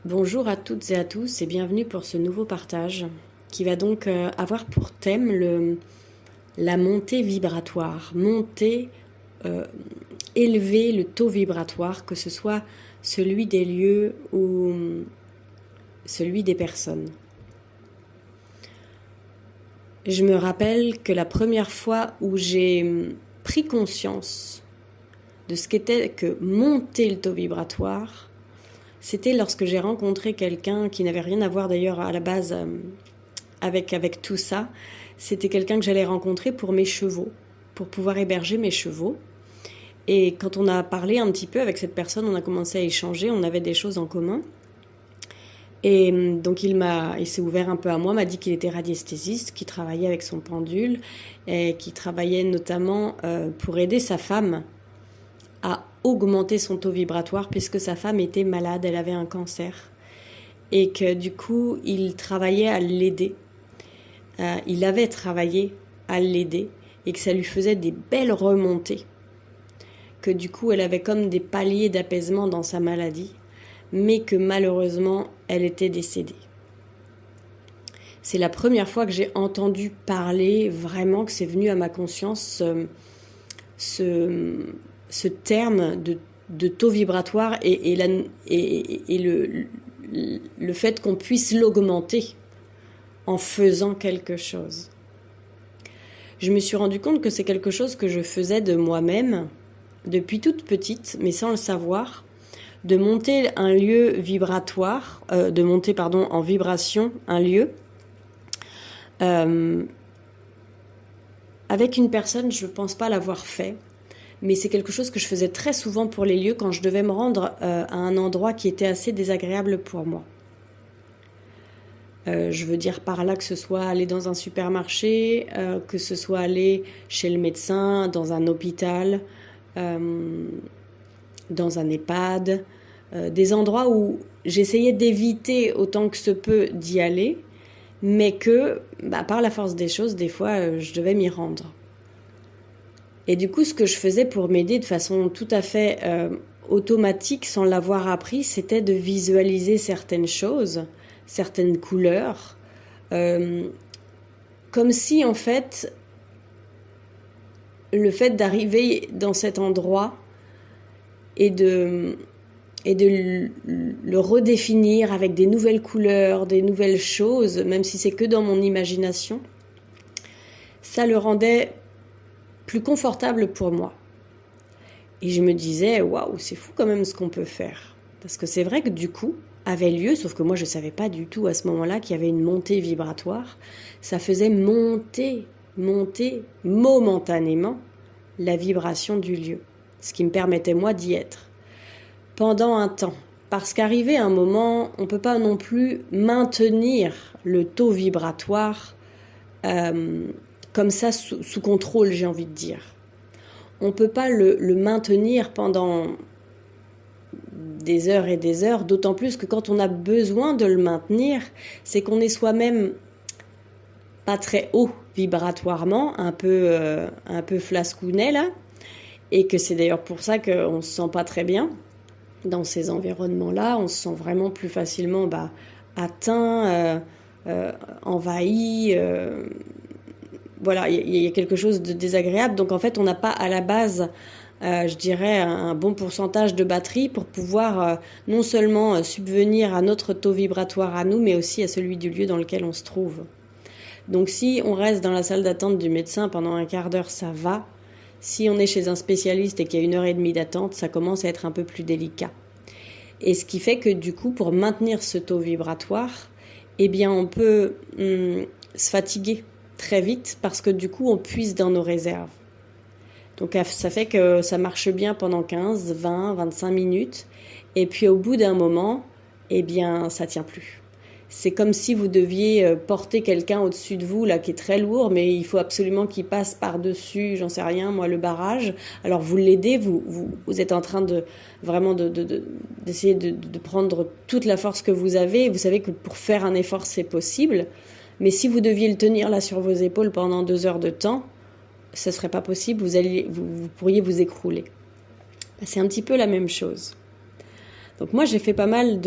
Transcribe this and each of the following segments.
Bonjour à toutes et à tous et bienvenue pour ce nouveau partage qui va donc avoir pour thème la montée vibratoire, euh, élever le taux vibratoire, que ce soit celui des lieux ou celui des personnes. Je me rappelle que la première fois où j'ai pris conscience de ce qu'était que monter le taux vibratoire, c'était lorsque j'ai rencontré quelqu'un qui n'avait rien à voir d'ailleurs à la base avec tout ça. C'était quelqu'un que j'allais rencontrer pour mes chevaux, pour pouvoir héberger mes chevaux. Et quand on a parlé un petit peu avec cette personne, on a commencé à échanger, on avait des choses en commun. Et donc il s'est ouvert un peu à moi, m'a dit qu'il était radiesthésiste, qu'il travaillait avec son pendule et qu'il travaillait notamment pour aider sa femme à augmenter son taux vibratoire puisque sa femme était malade, elle avait un cancer et que du coup il travaillait à l'aider. Il avait travaillé à l'aider et que ça lui faisait des belles remontées, que du coup elle avait comme des paliers d'apaisement dans sa maladie, mais que malheureusement elle était décédée. C'est la première fois que j'ai entendu parler vraiment, que c'est venu à ma conscience ce terme de taux vibratoire et le fait qu'on puisse l'augmenter en faisant quelque chose. Je me suis rendu compte que c'est quelque chose que je faisais de moi-même depuis toute petite, mais sans le savoir, de monter un lieu vibratoire, de monter en vibration un lieu. Avec une personne, je ne pense pas l'avoir fait, mais c'est quelque chose que je faisais très souvent pour les lieux quand je devais me rendre à un endroit qui était assez désagréable pour moi. Je veux dire par là que ce soit aller dans un supermarché, que ce soit aller chez le médecin, dans un hôpital, dans un EHPAD, des endroits où j'essayais d'éviter autant que se peut d'y aller, mais que, par la force des choses, des fois, je devais m'y rendre. Et du coup, ce que je faisais pour m'aider de façon tout à fait automatique, sans l'avoir appris, c'était de visualiser certaines choses, certaines couleurs, comme si, en fait, le fait d'arriver dans cet endroit et de le redéfinir avec des nouvelles couleurs, des nouvelles choses, même si c'est que dans mon imagination, ça le rendait plus confortable pour moi. Et je me disais, waouh, c'est fou quand même ce qu'on peut faire. Parce que c'est vrai que du coup, avait lieu, sauf que moi je ne savais pas du tout à ce moment-là qu'il y avait une montée vibratoire, ça faisait monter momentanément la vibration du lieu, ce qui me permettait moi d'y être pendant un temps. Parce qu'arrivé à un moment, on ne peut pas non plus maintenir le taux vibratoire comme ça sous contrôle, j'ai envie de dire. On ne peut pas le maintenir pendant des heures et des heures, d'autant plus que quand on a besoin de le maintenir, c'est qu'on est soi-même pas très haut vibratoirement, un peu flascounet là, et que c'est d'ailleurs pour ça qu'on ne se sent pas très bien dans ces environnements-là. On se sent vraiment plus facilement atteint, envahi. Voilà, il y a quelque chose de désagréable. Donc en fait, on n'a pas à la base, je dirais, un bon pourcentage de batterie pour pouvoir non seulement subvenir à notre taux vibratoire à nous, mais aussi à celui du lieu dans lequel on se trouve. Donc si on reste dans la salle d'attente du médecin pendant un quart d'heure, ça va. Si on est chez un spécialiste et qu'il y a 1 heure et demie d'attente, ça commence à être un peu plus délicat. Et ce qui fait que du coup, pour maintenir ce taux vibratoire, eh bien on peut se fatiguer très vite parce que du coup, on puise dans nos réserves. Donc ça fait que ça marche bien pendant 15, 20, 25 minutes. Et puis au bout d'un moment, eh bien ça tient plus. C'est comme si vous deviez porter quelqu'un au-dessus de vous, là, qui est très lourd, mais il faut absolument qu'il passe par-dessus, j'en sais rien, moi, le barrage. Alors, vous l'aidez, vous êtes en train d'essayer de prendre toute la force que vous avez. Vous savez que pour faire un effort, c'est possible. Mais si vous deviez le tenir là sur vos épaules pendant 2 heures de temps, ce ne serait pas possible, vous pourriez vous écrouler. C'est un petit peu la même chose. Donc moi, j'ai fait pas mal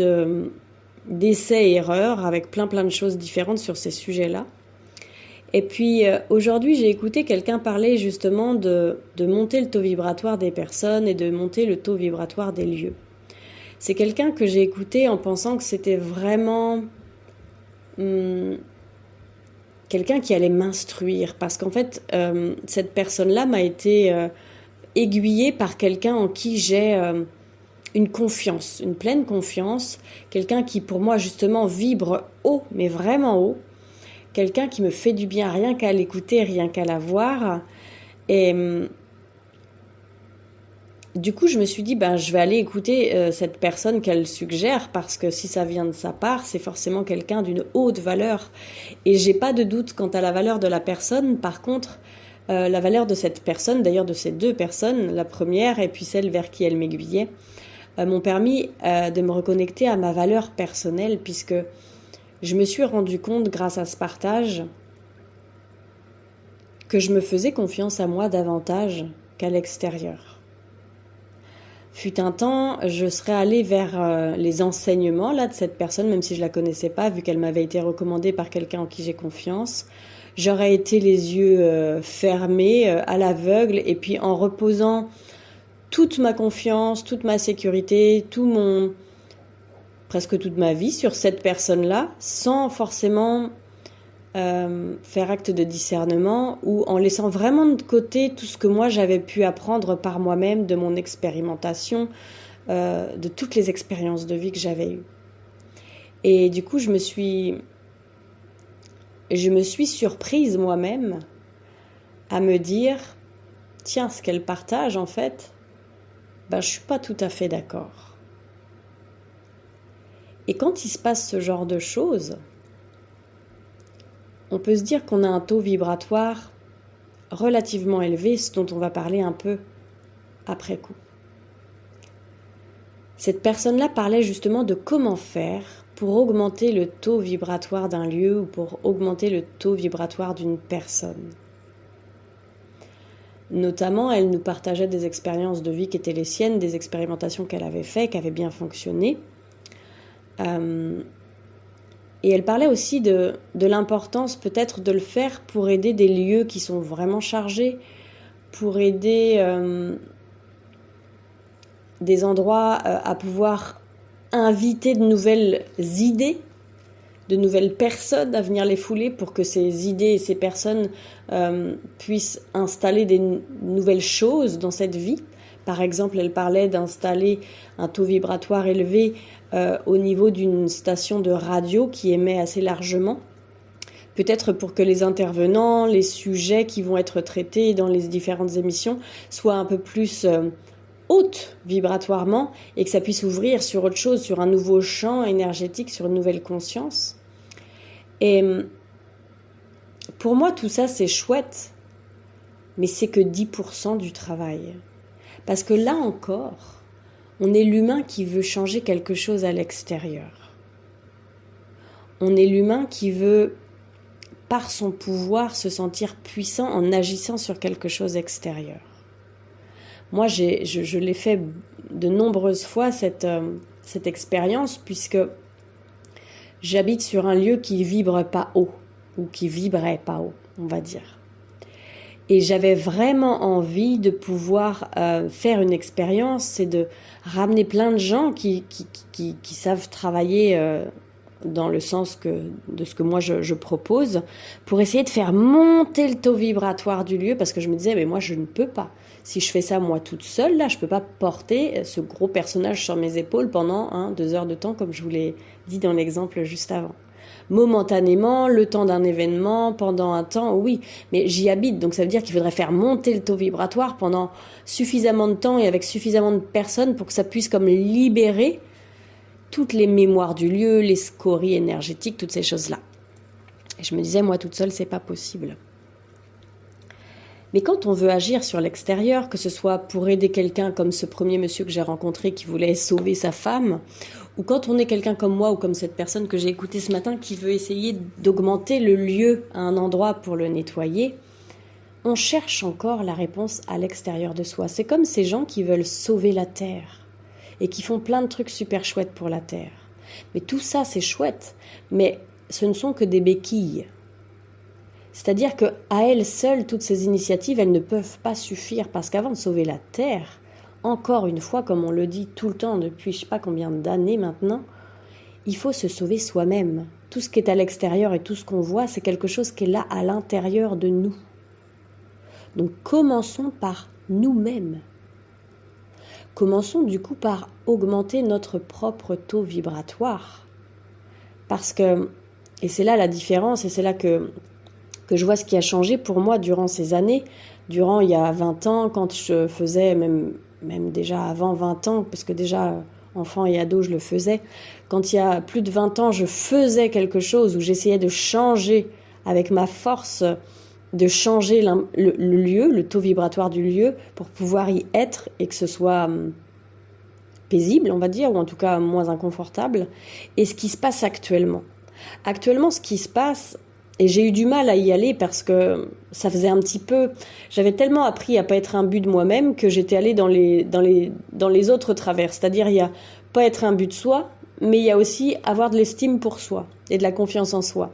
d'essais-erreurs avec plein de choses différentes sur ces sujets-là. Et puis aujourd'hui, j'ai écouté quelqu'un parler justement de monter le taux vibratoire des personnes et de monter le taux vibratoire des lieux. C'est quelqu'un que j'ai écouté en pensant que c'était vraiment quelqu'un qui allait m'instruire. Parce qu'en fait, cette personne-là m'a été aiguillée par quelqu'un en qui j'ai une confiance, une pleine confiance. Quelqu'un qui, pour moi, justement, vibre haut, mais vraiment haut. Quelqu'un qui me fait du bien rien qu'à l'écouter, rien qu'à la voir. Et du coup, je me suis dit, je vais aller écouter cette personne qu'elle suggère, parce que si ça vient de sa part, c'est forcément quelqu'un d'une haute valeur. Et j'ai pas de doute quant à la valeur de la personne. Par contre, la valeur de cette personne, d'ailleurs de ces deux personnes, la première et puis celle vers qui elle m'aiguillait, m'ont permis de me reconnecter à ma valeur personnelle, puisque je me suis rendu compte, grâce à ce partage, que je me faisais confiance à moi davantage qu'à l'extérieur. Fut un temps, je serais allée vers les enseignements là, de cette personne, même si je ne la connaissais pas, vu qu'elle m'avait été recommandée par quelqu'un en qui j'ai confiance. J'aurais été les yeux fermés, à l'aveugle, et puis en reposant toute ma confiance, toute ma sécurité, presque toute ma vie sur cette personne-là, sans forcément faire acte de discernement, ou en laissant vraiment de côté tout ce que moi j'avais pu apprendre par moi-même, de mon expérimentation, de toutes les expériences de vie que j'avais eues. Et du coup, je me suis surprise moi-même à me dire, tiens, ce qu'elle partage en fait, je suis pas tout à fait d'accord. Et quand il se passe ce genre de choses, on peut se dire qu'on a un taux vibratoire relativement élevé, ce dont on va parler un peu après coup. Cette personne-là parlait justement de comment faire pour augmenter le taux vibratoire d'un lieu ou pour augmenter le taux vibratoire d'une personne. Notamment, elle nous partageait des expériences de vie qui étaient les siennes, des expérimentations qu'elle avait faites, qui avaient bien fonctionné. Et elle parlait aussi de l'importance peut-être de le faire pour aider des lieux qui sont vraiment chargés, pour aider des endroits à pouvoir inviter de nouvelles idées, de nouvelles personnes à venir les fouler, pour que ces idées et ces personnes puissent installer des nouvelles choses dans cette vie. Par exemple, elle parlait d'installer un taux vibratoire élevé au niveau d'une station de radio qui émet assez largement. Peut-être pour que les intervenants, les sujets qui vont être traités dans les différentes émissions soient un peu plus hautes vibratoirement, et que ça puisse ouvrir sur autre chose, sur un nouveau champ énergétique, sur une nouvelle conscience. Et pour moi, tout ça, c'est chouette, mais c'est que 10% du travail. Parce que là encore, on est l'humain qui veut changer quelque chose à l'extérieur. On est l'humain qui veut, par son pouvoir, se sentir puissant en agissant sur quelque chose d'extérieur. Moi, je l'ai fait de nombreuses fois, cette expérience, puisque j'habite sur un lieu qui vibre pas haut, ou qui vibrait pas haut, on va dire. Et j'avais vraiment envie de pouvoir faire une expérience, c'est de ramener plein de gens qui savent travailler dans le sens de ce que moi je propose, pour essayer de faire monter le taux vibratoire du lieu, parce que je me disais, mais moi je ne peux pas. Si je fais ça moi toute seule, là, je peux pas porter ce gros personnage sur mes épaules pendant 2 heures de temps, comme je vous l'ai dit dans l'exemple juste avant. Momentanément, le temps d'un événement, pendant un temps, oui, mais j'y habite, donc ça veut dire qu'il faudrait faire monter le taux vibratoire pendant suffisamment de temps et avec suffisamment de personnes pour que ça puisse comme libérer toutes les mémoires du lieu, les scories énergétiques, toutes ces choses-là. Et je me disais, moi toute seule, c'est pas possible. Mais quand on veut agir sur l'extérieur, que ce soit pour aider quelqu'un comme ce premier monsieur que j'ai rencontré qui voulait sauver sa femme, ou quand on est quelqu'un comme moi ou comme cette personne que j'ai écoutée ce matin qui veut essayer d'augmenter le lieu à un endroit pour le nettoyer, on cherche encore la réponse à l'extérieur de soi. C'est comme ces gens qui veulent sauver la Terre et qui font plein de trucs super chouettes pour la Terre. Mais tout ça, c'est chouette. Mais ce ne sont que des béquilles. C'est-à-dire qu'à elles seules, toutes ces initiatives, elles ne peuvent pas suffire. Parce qu'avant de sauver la Terre, encore une fois, comme on le dit tout le temps depuis je ne sais pas combien d'années maintenant, il faut se sauver soi-même. Tout ce qui est à l'extérieur et tout ce qu'on voit, c'est quelque chose qui est là à l'intérieur de nous. Donc commençons par nous-mêmes. Commençons du coup par augmenter notre propre taux vibratoire. Parce que, et c'est là la différence, et c'est là que je vois ce qui a changé pour moi durant ces années, durant il y a 20 ans, quand je faisais, même déjà avant 20 ans, parce que déjà enfant et ado je le faisais, quand il y a plus de 20 ans je faisais quelque chose où j'essayais de changer avec ma force, de changer le lieu, le taux vibratoire du lieu pour pouvoir y être et que ce soit paisible, on va dire, ou en tout cas moins inconfortable. Et ce qui se passe actuellement. Actuellement, ce qui se passe, et j'ai eu du mal à y aller parce que ça faisait un petit peu... J'avais tellement appris à pas être un but de moi-même que j'étais allée dans les autres travers. C'est-à-dire, il y a pas être un but de soi, mais il y a aussi avoir de l'estime pour soi et de la confiance en soi.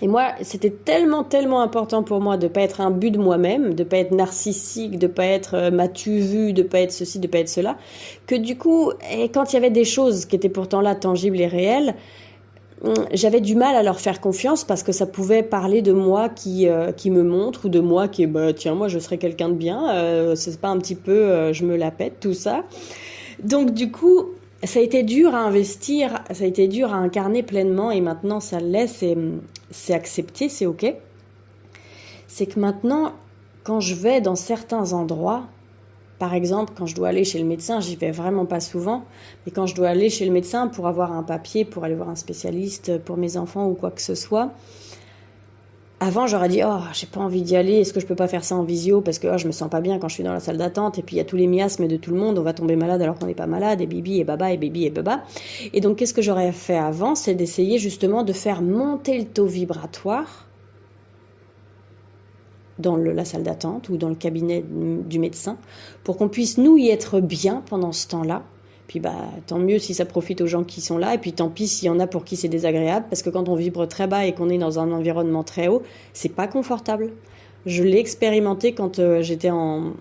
Et moi, c'était tellement, tellement important pour moi de pas être un but de moi-même, de pas être narcissique, de pas être m'as-tu vu, de pas être ceci, de pas être cela, que du coup, et quand il y avait des choses qui étaient pourtant là, tangibles et réelles, j'avais du mal à leur faire confiance parce que ça pouvait parler de moi qui me montre ou de moi qui est tiens, moi je serais quelqu'un de bien, c'est pas un petit peu je me la pète, tout ça. Donc du coup, ça a été dur à investir, ça a été dur à incarner pleinement et maintenant ça l'est, c'est accepté, c'est ok. C'est que maintenant, quand je vais dans certains endroits, par exemple, quand je dois aller chez le médecin, j'y vais vraiment pas souvent, mais quand je dois aller chez le médecin pour avoir un papier, pour aller voir un spécialiste pour mes enfants ou quoi que ce soit, avant j'aurais dit « Oh, j'ai pas envie d'y aller, est-ce que je peux pas faire ça en visio parce que je me sens pas bien quand je suis dans la salle d'attente et puis il y a tous les miasmes de tout le monde, on va tomber malade alors qu'on n'est pas malade, et bibi et baba et bibi et baba. » Et donc qu'est-ce que j'aurais fait avant? C'est d'essayer justement de faire monter le taux vibratoire dans la salle d'attente ou dans le cabinet du médecin pour qu'on puisse nous y être bien pendant ce temps-là. Puis tant mieux si ça profite aux gens qui sont là et puis tant pis s'il y en a pour qui c'est désagréable parce que quand on vibre très bas et qu'on est dans un environnement très haut, c'est pas confortable. Je l'ai expérimenté quand j'étais en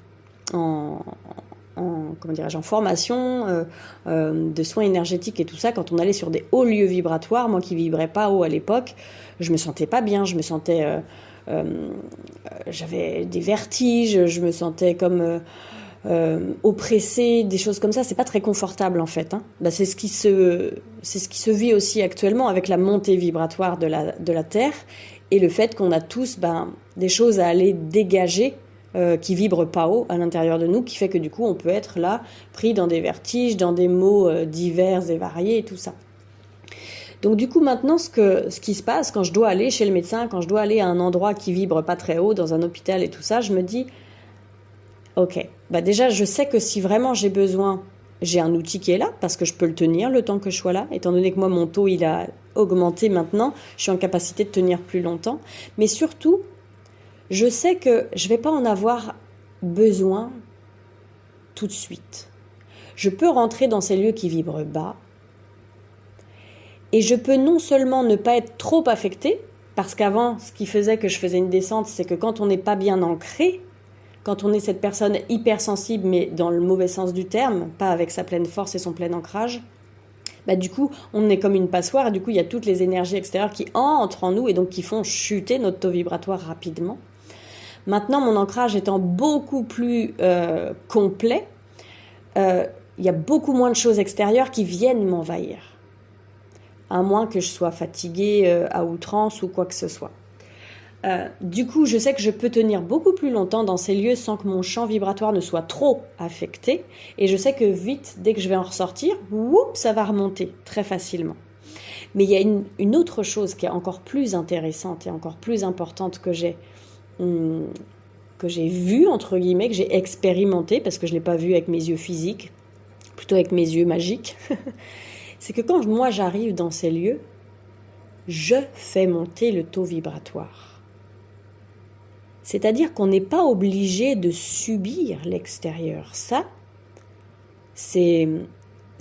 formation de soins énergétiques et tout ça, quand on allait sur des hauts lieux vibratoires, moi qui vibrais pas haut à l'époque, je me sentais pas bien, je me sentais j'avais des vertiges, je me sentais comme oppressée, des choses comme ça, c'est pas très confortable en fait. C'est ce qui se vit aussi actuellement avec la montée vibratoire de la Terre et le fait qu'on a tous des choses à aller dégager qui vibrent pas haut à l'intérieur de nous, qui fait que du coup on peut être là pris dans des vertiges, dans des maux divers et variés et tout ça. Donc du coup maintenant ce qui se passe quand je dois aller chez le médecin, quand je dois aller à un endroit qui vibre pas très haut, dans un hôpital et tout ça, je me dis ok, déjà je sais que si vraiment j'ai besoin, j'ai un outil qui est là parce que je peux le tenir le temps que je sois là, étant donné que moi mon taux il a augmenté maintenant, je suis en capacité de tenir plus longtemps, mais surtout je sais que je vais pas en avoir besoin tout de suite. Je peux rentrer dans ces lieux qui vibrent bas. Et je peux non seulement ne pas être trop affectée, parce qu'avant, ce qui faisait que je faisais une descente, c'est que quand on n'est pas bien ancré, quand on est cette personne hypersensible, mais dans le mauvais sens du terme, pas avec sa pleine force et son plein ancrage, du coup, on est comme une passoire, et du coup, il y a toutes les énergies extérieures qui entrent en nous et donc qui font chuter notre taux vibratoire rapidement. Maintenant, mon ancrage étant beaucoup plus complet, il y a beaucoup moins de choses extérieures qui viennent m'envahir. À moins que je sois fatiguée à outrance ou quoi que ce soit. Du coup, je sais que je peux tenir beaucoup plus longtemps dans ces lieux sans que mon champ vibratoire ne soit trop affecté. Et je sais que vite, dès que je vais en ressortir, ça va remonter très facilement. Mais il y a une autre chose qui est encore plus intéressante et encore plus importante que j'ai vue, entre guillemets, que j'ai expérimenté, parce que je ne l'ai pas vue avec mes yeux physiques, plutôt avec mes yeux magiques. C'est que quand moi j'arrive dans ces lieux, je fais monter le taux vibratoire. C'est-à-dire qu'on n'est pas obligé de subir l'extérieur. Ça, c'est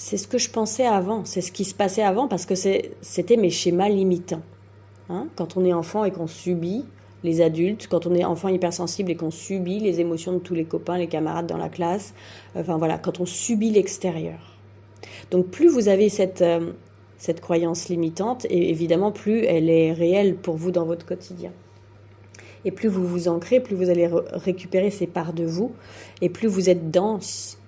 c'est ce que je pensais avant, c'est ce qui se passait avant parce que c'était mes schémas limitants. Hein, quand on est enfant et qu'on subit les adultes, quand on est enfant hypersensible et qu'on subit les émotions de tous les copains, les camarades dans la classe, enfin voilà, quand on subit l'extérieur. Donc plus vous avez cette croyance limitante, et évidemment plus elle est réelle pour vous dans votre quotidien. Et plus vous vous ancrez, plus vous allez récupérer ces parts de vous, et plus vous êtes dense,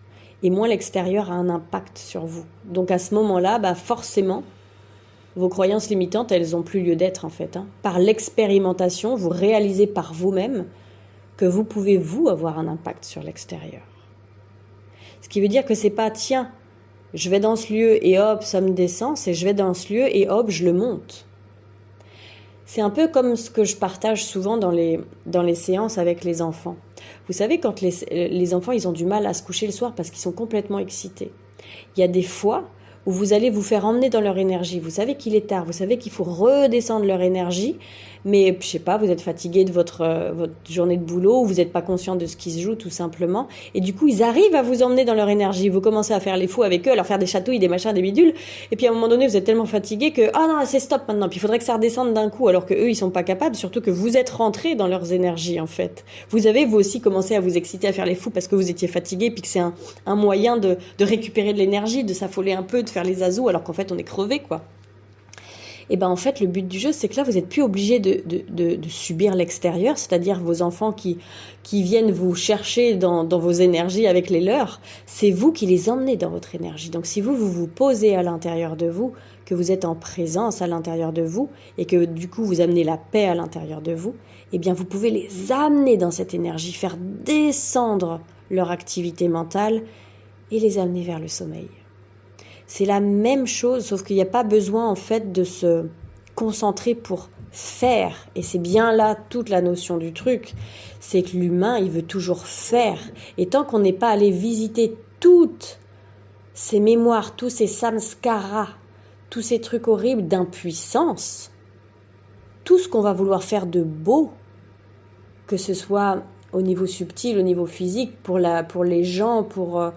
et moins l'extérieur a un impact sur vous. Donc à ce moment-là, forcément, vos croyances limitantes, elles n'ont plus lieu d'être en fait. Hein. Par l'expérimentation, vous réalisez par vous-même que vous pouvez, vous, avoir un impact sur l'extérieur. Ce qui veut dire que c'est pas, tiens, je vais dans ce lieu et hop, ça me descend, c'est je vais dans ce lieu et hop, je le monte. C'est un peu comme ce que je partage souvent dans les séances avec les enfants. Vous savez, quand les enfants, ils ont du mal à se coucher le soir parce qu'ils sont complètement excités. Il y a des fois où vous allez vous faire emmener dans leur énergie. Vous savez qu'il est tard, vous savez qu'il faut redescendre leur énergie, mais je sais pas, vous êtes fatigué de votre journée de boulot, ou vous n'êtes pas conscient de ce qui se joue tout simplement, et du coup ils arrivent à vous emmener dans leur énergie. Vous commencez à faire les fous avec eux, à leur faire des chatouilles, des machins, des bidules, et puis à un moment donné vous êtes tellement fatigué que non, c'est stop maintenant, puis il faudrait que ça redescende d'un coup, alors que eux ils sont pas capables, surtout que vous êtes rentrés dans leurs énergies en fait. Vous avez vous aussi commencé à vous exciter, à faire les fous parce que vous étiez fatigué, puis que c'est un moyen de récupérer de l'énergie, de s'affoler un peu, de faire les azous, alors qu'en fait on est crevé quoi. Et en fait le but du jeu c'est que là vous n'êtes plus obligé de subir l'extérieur, c'est-à-dire vos enfants qui viennent vous chercher dans vos énergies avec les leurs, c'est vous qui les emmenez dans votre énergie. Donc si vous vous posez à l'intérieur de vous, que vous êtes en présence à l'intérieur de vous et que du coup vous amenez la paix à l'intérieur de vous, eh bien vous pouvez les amener dans cette énergie, faire descendre leur activité mentale et les amener vers le sommeil. C'est la même chose, sauf qu'il n'y a pas besoin en fait de se concentrer pour faire. Et c'est bien là toute la notion du truc. C'est que l'humain, il veut toujours faire. Et tant qu'on n'est pas allé visiter toutes ces mémoires, tous ces samskaras, tous ces trucs horribles d'impuissance, tout ce qu'on va vouloir faire de beau, que ce soit au niveau subtil, au niveau physique, pour les gens, pour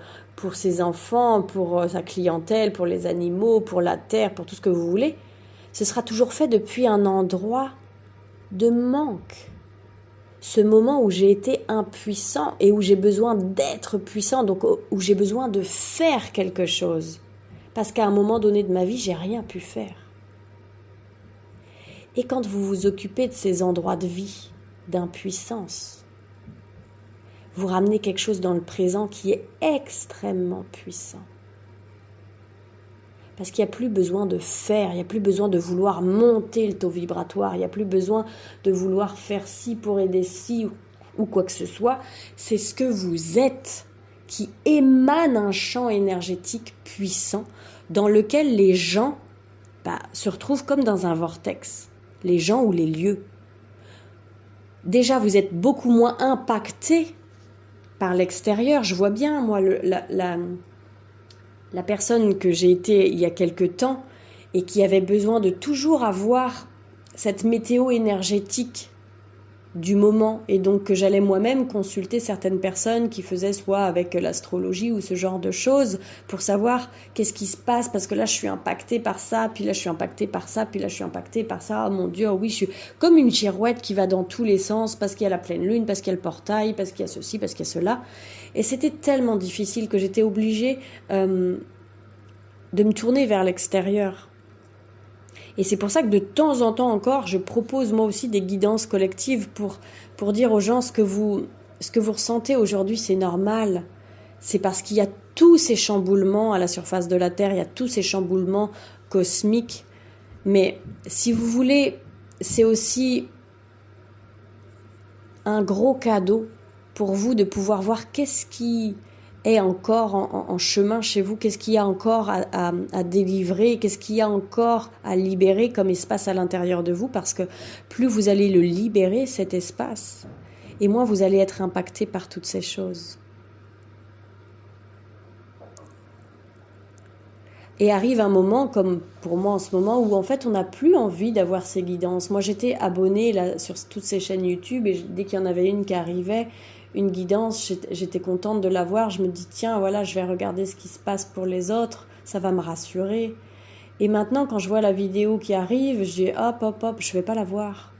ses enfants, pour sa clientèle, pour les animaux, pour la terre, pour tout ce que vous voulez, ce sera toujours fait depuis un endroit de manque. Ce moment où j'ai été impuissant et où j'ai besoin d'être puissant, donc où j'ai besoin de faire quelque chose. Parce qu'à un moment donné de ma vie, j'ai rien pu faire. Et quand vous vous occupez de ces endroits de vie, d'impuissance, vous ramenez quelque chose dans le présent qui est extrêmement puissant. Parce qu'il n'y a plus besoin de faire, il n'y a plus besoin de vouloir monter le taux vibratoire, il n'y a plus besoin de vouloir faire ci pour aider ci ou quoi que ce soit. C'est ce que vous êtes qui émane un champ énergétique puissant dans lequel les gens se retrouvent comme dans un vortex, les gens ou les lieux. Déjà, vous êtes beaucoup moins impactés par l'extérieur. Je vois bien, moi, la personne que j'ai été il y a quelque temps et qui avait besoin de toujours avoir cette météo énergétique du moment, et donc que j'allais moi-même consulter certaines personnes qui faisaient soit avec l'astrologie ou ce genre de choses pour savoir qu'est-ce qui se passe, parce que là je suis impactée par ça, puis là je suis impactée par ça, puis là je suis impactée par ça, oh mon Dieu, oui, je suis comme une girouette qui va dans tous les sens, parce qu'il y a la pleine lune, parce qu'il y a le portail, parce qu'il y a ceci, parce qu'il y a cela, et c'était tellement difficile que j'étais obligée de me tourner vers l'extérieur. Et c'est pour ça que de temps en temps encore, je propose moi aussi des guidances collectives pour dire aux gens ce que vous ressentez aujourd'hui, c'est normal. C'est parce qu'il y a tous ces chamboulements à la surface de la Terre, il y a tous ces chamboulements cosmiques. Mais si vous voulez, c'est aussi un gros cadeau pour vous de pouvoir voir qu'est-ce qui est encore en chemin chez vous, qu'est-ce qu'il y a encore à délivrer, qu'est-ce qu'il y a encore à libérer comme espace à l'intérieur de vous, parce que plus vous allez le libérer, cet espace, et moins vous allez être impacté par toutes ces choses. Et arrive un moment, comme pour moi en ce moment, où en fait on n'a plus envie d'avoir ces guidances. Moi j'étais abonnée là, sur toutes ces chaînes YouTube, et dès qu'il y en avait une qui arrivait, une guidance, j'étais contente de la voir. Je me dis tiens, voilà, je vais regarder ce qui se passe pour les autres, ça va me rassurer. Et maintenant, quand je vois la vidéo qui arrive, je dis hop, je vais pas la voir.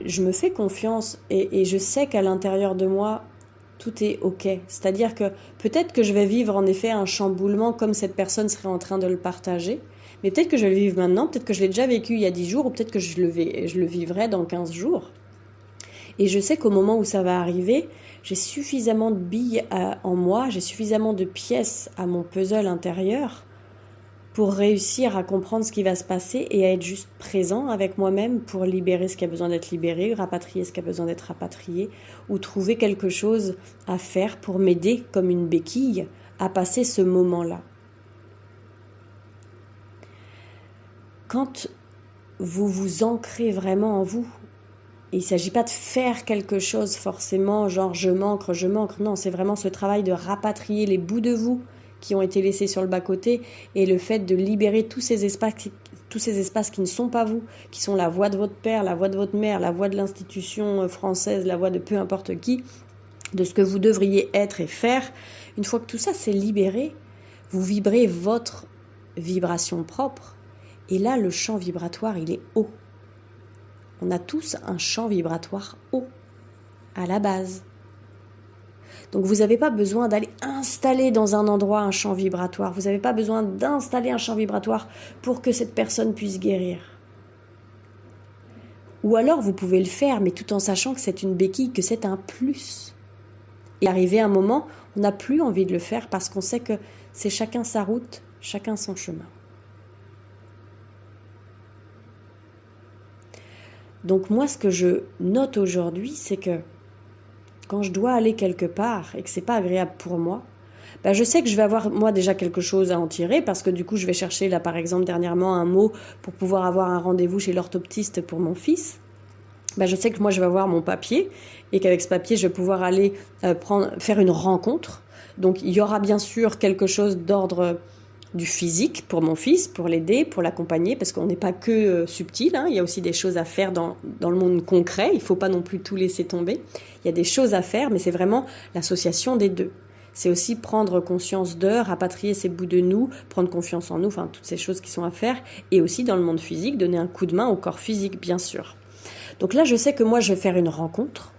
Je me fais confiance et je sais qu'à l'intérieur de moi, tout est ok. C'est-à-dire que peut-être que je vais vivre en effet un chamboulement comme cette personne serait en train de le partager, mais peut-être que je vais le vivre maintenant, peut-être que je l'ai déjà vécu il y a 10 jours, ou peut-être que je le vivrai dans 15 jours. Et je sais qu'au moment où ça va arriver, j'ai suffisamment de billes en moi, j'ai suffisamment de pièces à mon puzzle intérieur pour réussir à comprendre ce qui va se passer et à être juste présent avec moi-même pour libérer ce qui a besoin d'être libéré, rapatrier ce qui a besoin d'être rapatrié, ou trouver quelque chose à faire pour m'aider comme une béquille à passer ce moment-là. Quand vous vous ancrez vraiment en vous, il ne s'agit pas de faire quelque chose forcément, genre je manque, non, c'est vraiment ce travail de rapatrier les bouts de vous qui ont été laissés sur le bas-côté et le fait de libérer tous ces espaces qui ne sont pas vous, qui sont la voix de votre père, la voix de votre mère, la voix de l'institution française, la voix de peu importe qui, de ce que vous devriez être et faire. Une fois que tout ça s'est libéré, vous vibrez votre vibration propre et là le champ vibratoire il est haut. On a tous un champ vibratoire haut à la base. Donc vous n'avez pas besoin d'aller installer dans un endroit un champ vibratoire. Vous n'avez pas besoin d'installer un champ vibratoire pour que cette personne puisse guérir. Ou alors vous pouvez le faire, mais tout en sachant que c'est une béquille, que c'est un plus. Et arrivé un moment, on n'a plus envie de le faire parce qu'on sait que c'est chacun sa route, chacun son chemin. Donc moi, ce que je note aujourd'hui, c'est que quand je dois aller quelque part et que c'est pas agréable pour moi, je sais que je vais avoir moi déjà quelque chose à en tirer parce que du coup je vais chercher là par exemple dernièrement un mot pour pouvoir avoir un rendez-vous chez l'orthoptiste pour mon fils. Je sais que moi je vais avoir mon papier et qu'avec ce papier je vais pouvoir aller faire une rencontre. Donc il y aura bien sûr quelque chose d'ordre du physique pour mon fils, pour l'aider, pour l'accompagner, parce qu'on n'est pas que subtil, il y a aussi des choses à faire dans le monde concret, il ne faut pas non plus tout laisser tomber. Il y a des choses à faire, mais c'est vraiment l'association des deux. C'est aussi prendre conscience d'eux, rapatrier ces bouts de nous, prendre confiance en nous, enfin toutes ces choses qui sont à faire, et aussi dans le monde physique, donner un coup de main au corps physique, bien sûr. Donc là, je sais que moi, je vais faire une rencontre,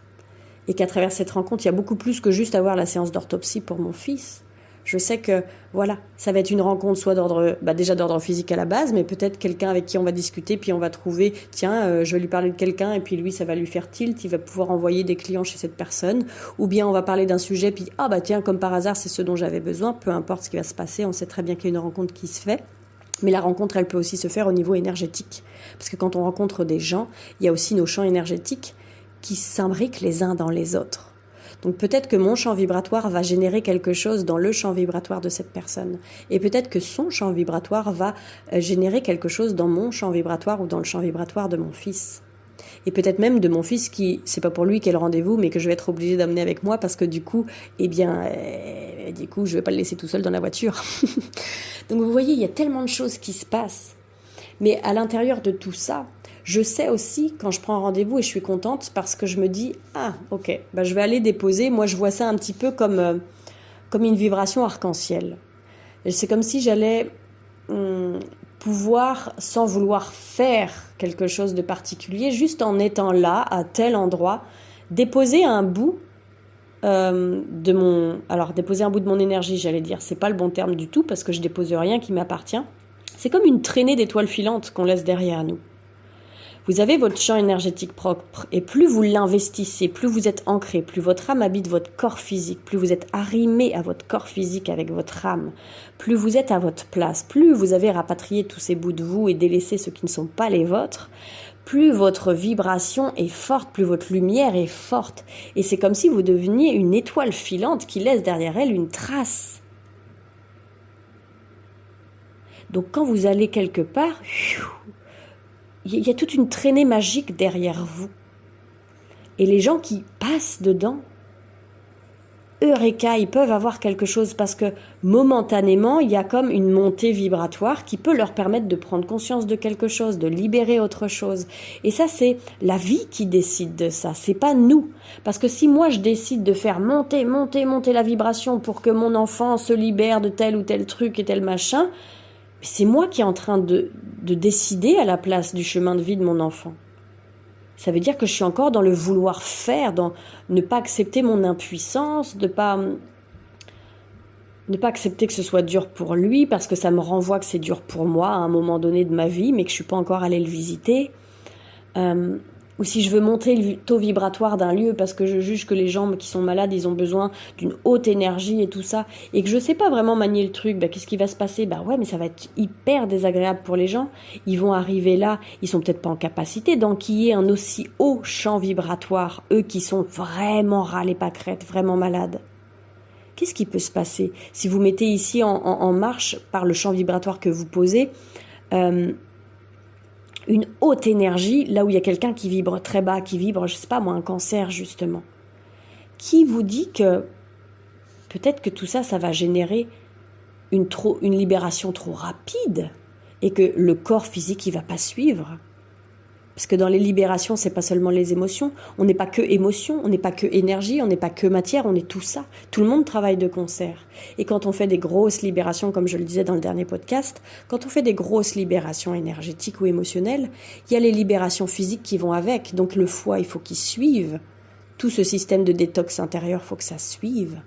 et qu'à travers cette rencontre, il y a beaucoup plus que juste avoir la séance d'orthopsie pour mon fils. Je sais que, voilà, ça va être une rencontre soit déjà d'ordre physique à la base, mais peut-être quelqu'un avec qui on va discuter, puis on va trouver, je vais lui parler de quelqu'un, et puis lui, ça va lui faire tilt, il va pouvoir envoyer des clients chez cette personne, ou bien on va parler d'un sujet, puis comme par hasard, c'est ce dont j'avais besoin, peu importe ce qui va se passer, on sait très bien qu'il y a une rencontre qui se fait. Mais la rencontre, elle peut aussi se faire au niveau énergétique. Parce que quand on rencontre des gens, il y a aussi nos champs énergétiques qui s'imbriquent les uns dans les autres. Donc peut-être que mon champ vibratoire va générer quelque chose dans le champ vibratoire de cette personne. Et peut-être que son champ vibratoire va générer quelque chose dans mon champ vibratoire ou dans le champ vibratoire de mon fils. Et peut-être même de mon fils qui, c'est pas pour lui qu'il y a le rendez-vous, mais que je vais être obligée d'amener avec moi parce que du coup, je vais pas le laisser tout seul dans la voiture. Donc vous voyez, il y a tellement de choses qui se passent. Mais à l'intérieur de tout ça, je sais aussi quand je prends un rendez-vous et je suis contente parce que je me dis ok, je vais aller déposer. Moi, je vois ça un petit peu comme une vibration arc-en-ciel. Et c'est comme si j'allais pouvoir, sans vouloir faire quelque chose de particulier, juste en étant là, à tel endroit, déposer un bout déposer un bout de mon énergie, j'allais dire. C'est pas le bon terme du tout parce que je dépose rien qui m'appartient. C'est comme une traînée d'étoiles filantes qu'on laisse derrière nous. Vous avez votre champ énergétique propre et plus vous l'investissez, plus vous êtes ancré, plus votre âme habite votre corps physique, plus vous êtes arrimé à votre corps physique avec votre âme, plus vous êtes à votre place, plus vous avez rapatrié tous ces bouts de vous et délaissé ceux qui ne sont pas les vôtres, plus votre vibration est forte, plus votre lumière est forte. Et c'est comme si vous deveniez une étoile filante qui laisse derrière elle une trace. Donc quand vous allez quelque part, il y a toute une traînée magique derrière vous. Et les gens qui passent dedans, eureka, ils peuvent avoir quelque chose parce que momentanément, il y a comme une montée vibratoire qui peut leur permettre de prendre conscience de quelque chose, de libérer autre chose. Et ça, c'est la vie qui décide de ça, c'est pas nous. Parce que si moi, je décide de faire monter la vibration pour que mon enfant se libère de tel ou tel truc et tel machin, c'est moi qui est en train de décider à la place du chemin de vie de mon enfant. Ça veut dire que je suis encore dans le vouloir faire, dans ne pas accepter mon impuissance, ne pas accepter que ce soit dur pour lui, parce que ça me renvoie que c'est dur pour moi à un moment donné de ma vie, mais que je suis pas encore allée le visiter. Ou si je veux monter le taux vibratoire d'un lieu parce que je juge que les gens qui sont malades, ils ont besoin d'une haute énergie et tout ça, et que je sais pas vraiment manier le truc, qu'est-ce qui va se passer? Ouais, mais ça va être hyper désagréable pour les gens. Ils vont arriver là, ils sont peut-être pas en capacité d'enquiller un aussi haut champ vibratoire, eux qui sont vraiment ras les pâquerettes, vraiment malades. Qu'est-ce qui peut se passer si vous mettez ici en marche par le champ vibratoire que vous posez une haute énergie, là où il y a quelqu'un qui vibre très bas, qui vibre, je sais pas moi, un cancer justement. Qui vous dit que peut-être que tout ça, ça va générer une libération trop rapide et que le corps physique, il va pas suivre? Parce que dans les libérations, c'est pas seulement les émotions. On n'est pas que émotion, on n'est pas que énergie, on n'est pas que matière, on est tout ça. Tout le monde travaille de concert. Et quand on fait des grosses libérations, comme je le disais dans le dernier podcast, quand on fait des grosses libérations énergétiques ou émotionnelles, il y a les libérations physiques qui vont avec. Donc le foie, il faut qu'il suive. Tout ce système de détox intérieur, il faut que ça suive.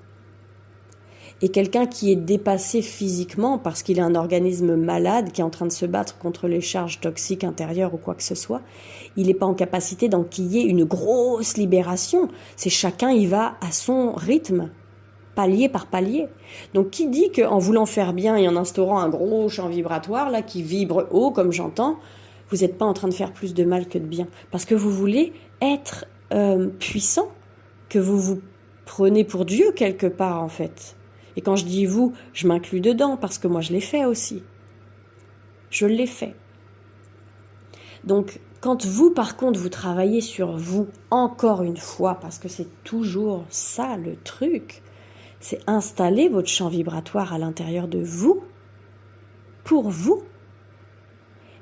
Et quelqu'un qui est dépassé physiquement parce qu'il a un organisme malade qui est en train de se battre contre les charges toxiques intérieures ou quoi que ce soit, il n'est pas en capacité d'enquiller une grosse libération. C'est chacun y va à son rythme, palier par palier. Donc qui dit qu'en voulant faire bien et en instaurant un gros champ vibratoire là qui vibre haut comme j'entends, vous n'êtes pas en train de faire plus de mal que de bien parce que vous voulez être puissant, que vous vous prenez pour Dieu quelque part en fait. Et quand je dis vous, je m'inclus dedans parce que moi je l'ai fait aussi. Je l'ai fait. Donc quand vous par contre vous travaillez sur vous encore une fois, parce que c'est toujours ça le truc, c'est installer votre champ vibratoire à l'intérieur de vous, pour vous.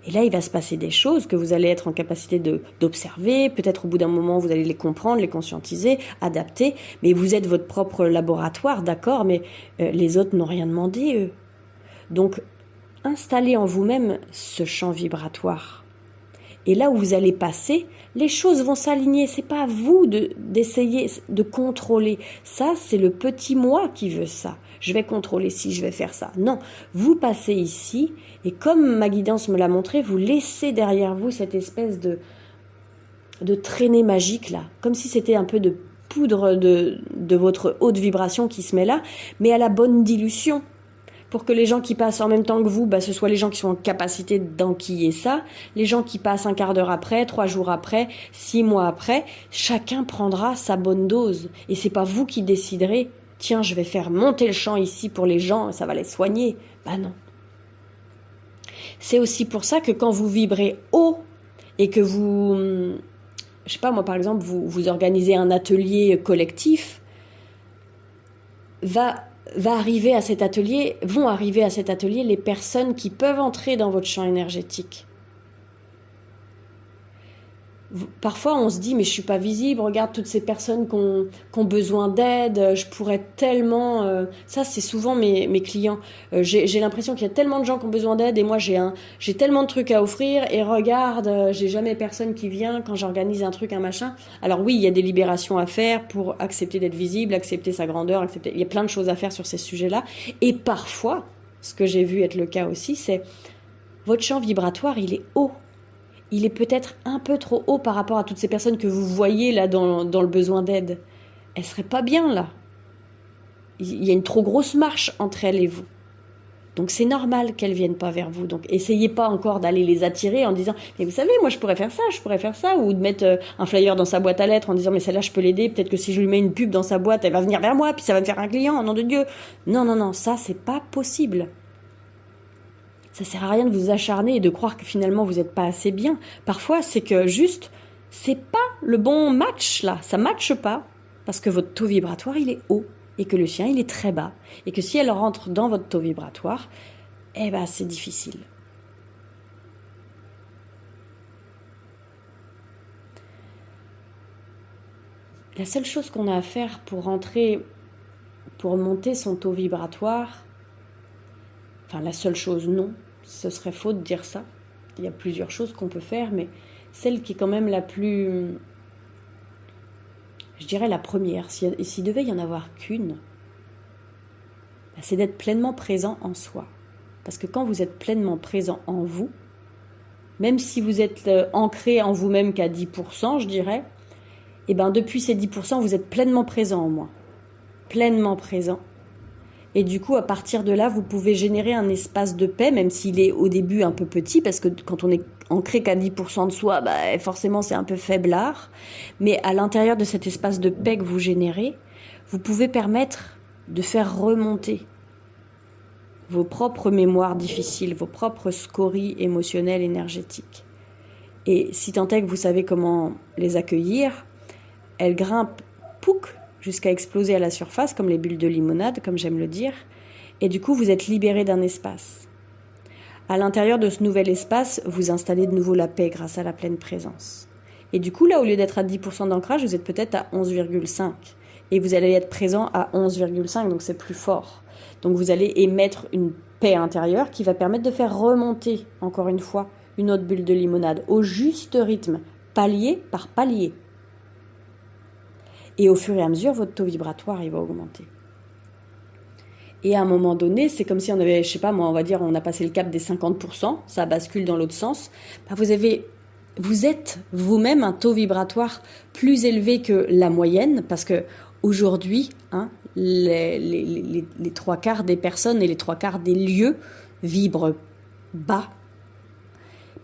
Et là, il va se passer des choses que vous allez être en capacité d'observer. Peut-être au bout d'un moment, vous allez les comprendre, les conscientiser, adapter. Mais vous êtes votre propre laboratoire, d'accord, mais les autres n'ont rien demandé, eux. Donc, installez en vous-même ce champ vibratoire. Et là où vous allez passer, les choses vont s'aligner. C'est pas à vous d'essayer de contrôler. Ça, c'est le petit moi qui veut ça. Je vais contrôler si je vais faire ça. Non, vous passez ici et comme ma guidance me l'a montré, vous laissez derrière vous cette espèce de traînée magique là, comme si c'était un peu de poudre de votre haute vibration qui se met là, mais à la bonne dilution. Pour que les gens qui passent en même temps que vous, ce soit les gens qui sont en capacité d'enquiller ça, les gens qui passent un quart d'heure après, 3 jours après, 6 mois après, chacun prendra sa bonne dose. Et c'est pas vous qui déciderez, tiens, je vais faire monter le champ ici pour les gens, ça va les soigner. Non. C'est aussi pour ça que quand vous vibrez haut et que vous, je sais pas moi par exemple, vous organisez un atelier collectif, vont arriver à cet atelier les personnes qui peuvent entrer dans votre champ énergétique. Parfois, on se dit, mais je suis pas visible, regarde toutes ces personnes qui ont besoin d'aide, je pourrais tellement... Ça, c'est souvent mes clients. J'ai l'impression qu'il y a tellement de gens qui ont besoin d'aide et moi, j'ai tellement de trucs à offrir et regarde, j'ai jamais personne qui vient quand j'organise un truc, un machin. Alors oui, il y a des libérations à faire pour accepter d'être visible, accepter sa grandeur, il y a plein de choses à faire sur ces sujets-là. Et parfois, ce que j'ai vu être le cas aussi, c'est votre champ vibratoire, il est haut. Il est peut-être un peu trop haut par rapport à toutes ces personnes que vous voyez là dans le besoin d'aide. Elles seraient pas bien là. Il y a une trop grosse marche entre elles et vous. Donc c'est normal qu'elles viennent pas vers vous. Donc essayez pas encore d'aller les attirer en disant « Mais vous savez, moi je pourrais faire ça » ou de mettre un flyer dans sa boîte à lettres en disant « Mais celle-là je peux l'aider, peut-être que si je lui mets une pub dans sa boîte, elle va venir vers moi, puis ça va me faire un client, au nom de Dieu. » Non, ça c'est pas possible. Ça sert à rien de vous acharner et de croire que finalement vous n'êtes pas assez bien. Parfois, c'est que juste, c'est pas le bon match là. Ça matche pas parce que votre taux vibratoire, il est haut. et que le sien, il est très bas. Et que si elle rentre dans votre taux vibratoire, eh ben, c'est difficile. La seule chose qu'on a à faire pour monter son taux vibratoire, enfin la seule chose, non, ce serait faux de dire ça. Il y a plusieurs choses qu'on peut faire, mais celle qui est quand même la plus, je dirais la première, s'il devait y en avoir qu'une, c'est d'être pleinement présent en soi. Parce que quand vous êtes pleinement présent en vous, même si vous êtes ancré en vous-même qu'à 10%, je dirais, et bien depuis ces 10%, vous êtes pleinement présent en moi. Pleinement présent. Et du coup, à partir de là, vous pouvez générer un espace de paix, même s'il est au début un peu petit, parce que quand on est ancré qu'à 10% de soi, forcément c'est un peu faiblard. Mais à l'intérieur de cet espace de paix que vous générez, vous pouvez permettre de faire remonter vos propres mémoires difficiles, vos propres scories émotionnelles, énergétiques. Et si tant est que vous savez comment les accueillir, elles grimpent, pouc, jusqu'à exploser à la surface, comme les bulles de limonade, comme j'aime le dire. Et du coup, vous êtes libéré d'un espace. À l'intérieur de ce nouvel espace, vous installez de nouveau la paix grâce à la pleine présence. Et du coup, là, au lieu d'être à 10% d'ancrage, vous êtes peut-être à 11,5. Et vous allez être présent à 11,5, donc c'est plus fort. Donc vous allez émettre une paix intérieure qui va permettre de faire remonter, encore une fois, une autre bulle de limonade au juste rythme, palier par palier. Et au fur et à mesure, votre taux vibratoire, il va augmenter. Et à un moment donné, c'est comme si on avait, je sais pas moi, on va dire, on a passé le cap des 50%, ça bascule dans l'autre sens. Vous êtes vous-même un taux vibratoire plus élevé que la moyenne, parce que aujourd'hui, les 3/4 des personnes et les 3/4 des lieux vibrent bas.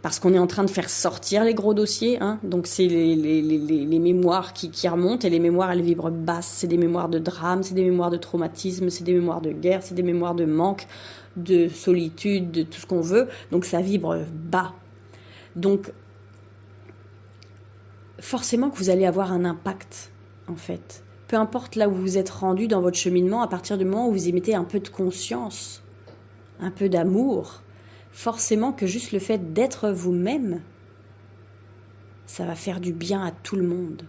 Parce qu'on est en train de faire sortir les gros dossiers, donc c'est les mémoires qui remontent, et les mémoires, elles vibrent basses. C'est des mémoires de drame, c'est des mémoires de traumatisme, c'est des mémoires de guerre, c'est des mémoires de manque, de solitude, de tout ce qu'on veut. Donc ça vibre bas. Donc forcément que vous allez avoir un impact, en fait. Peu importe là où vous êtes rendu dans votre cheminement, à partir du moment où vous y mettez un peu de conscience, un peu d'amour, forcément que juste le fait d'être vous-même, ça va faire du bien à tout le monde.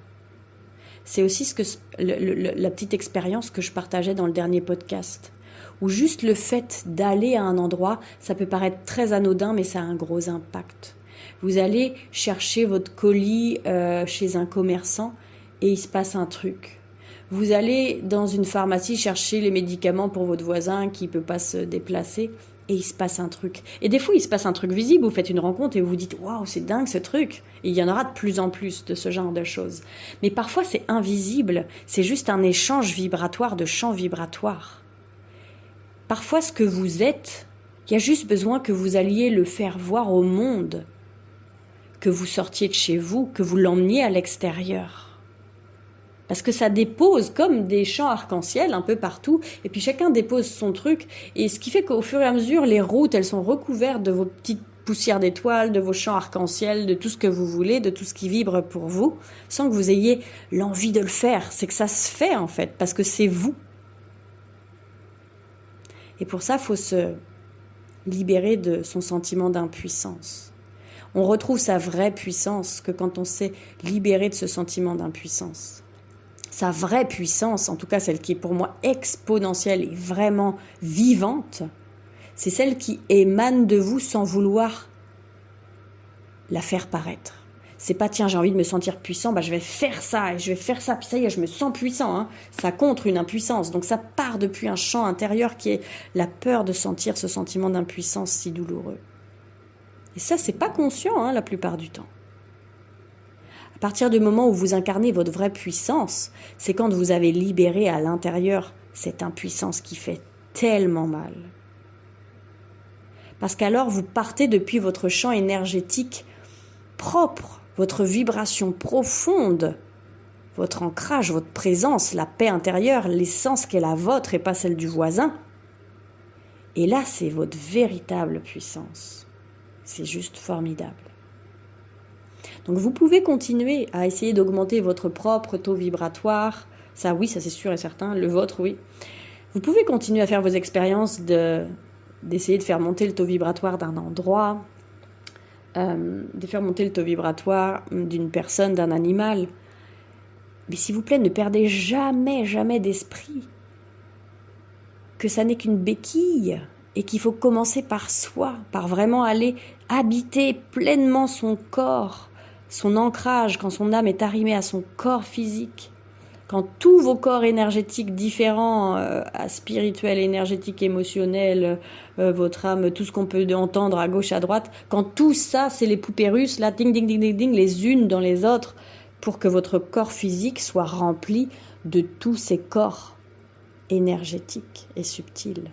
C'est aussi la petite expérience que je partageais dans le dernier podcast, où juste le fait d'aller à un endroit, ça peut paraître très anodin, mais ça a un gros impact. Vous allez chercher votre colis chez un commerçant et il se passe un truc. Vous allez dans une pharmacie chercher les médicaments pour votre voisin qui ne peut pas se déplacer et il se passe un truc. Et des fois, il se passe un truc visible, vous faites une rencontre et vous vous dites « Waouh, c'est dingue ce truc !» Et il y en aura de plus en plus de ce genre de choses. Mais parfois, c'est invisible, c'est juste un échange vibratoire de champs vibratoires. Parfois, ce que vous êtes, il y a juste besoin que vous alliez le faire voir au monde, que vous sortiez de chez vous, que vous l'emmeniez à l'extérieur. Parce que ça dépose comme des champs arc-en-ciel un peu partout, et puis chacun dépose son truc, et ce qui fait qu'au fur et à mesure, les routes, elles sont recouvertes de vos petites poussières d'étoiles, de vos champs arc-en-ciel, de tout ce que vous voulez, de tout ce qui vibre pour vous, sans que vous ayez l'envie de le faire. C'est que ça se fait en fait, parce que c'est vous. Et pour ça, il faut se libérer de son sentiment d'impuissance. On retrouve sa vraie puissance que quand on s'est libéré de ce sentiment d'impuissance. Sa vraie puissance, en tout cas celle qui est pour moi exponentielle et vraiment vivante, c'est celle qui émane de vous sans vouloir la faire paraître. C'est pas tiens, j'ai envie de me sentir puissant, je vais faire ça et je vais faire ça, puis ça y est, je me sens puissant. Ça contre une impuissance. Donc ça part depuis un champ intérieur qui est la peur de sentir ce sentiment d'impuissance si douloureux. Et ça, c'est pas conscient la plupart du temps. À partir du moment où vous incarnez votre vraie puissance, c'est quand vous avez libéré à l'intérieur cette impuissance qui fait tellement mal. Parce qu'alors vous partez depuis votre champ énergétique propre, votre vibration profonde, votre ancrage, votre présence, la paix intérieure, l'essence qui est la vôtre et pas celle du voisin. Et là, c'est votre véritable puissance. C'est juste formidable. Donc vous pouvez continuer à essayer d'augmenter votre propre taux vibratoire Ça oui, ça c'est sûr et certain. Le vôtre, oui. Vous pouvez continuer à faire vos expériences d'essayer de faire monter le taux vibratoire d'un endroit, de faire monter le taux vibratoire d'une personne, d'un animal. Mais s'il vous plaît, ne perdez jamais, jamais d'esprit que ça n'est qu'une béquille et qu'il faut commencer par soi, par vraiment aller habiter pleinement son corps, son ancrage, quand son âme est arrimée à son corps physique. Quand tous vos corps énergétiques différents, spirituels, énergétiques, émotionnels, votre âme, tout ce qu'on peut entendre à gauche, à droite, quand tout ça, c'est les poupées russes, là, ding, ding, ding, ding, ding, les unes dans les autres, pour que votre corps physique soit rempli de tous ces corps énergétiques et subtils.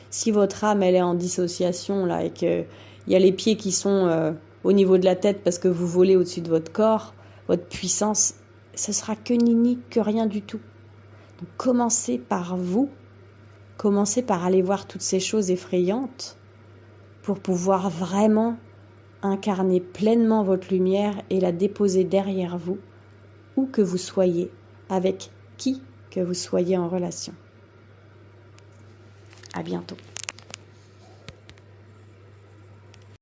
Si votre âme, elle est en dissociation, là, et qu'il y a les pieds qui sont au niveau de la tête parce que vous volez au-dessus de votre corps, votre puissance, ce sera que nini, que rien du tout. Donc commencez par vous, commencez par aller voir toutes ces choses effrayantes pour pouvoir vraiment incarner pleinement votre lumière et la déposer derrière vous, où que vous soyez, avec qui que vous soyez en relation. À bientôt.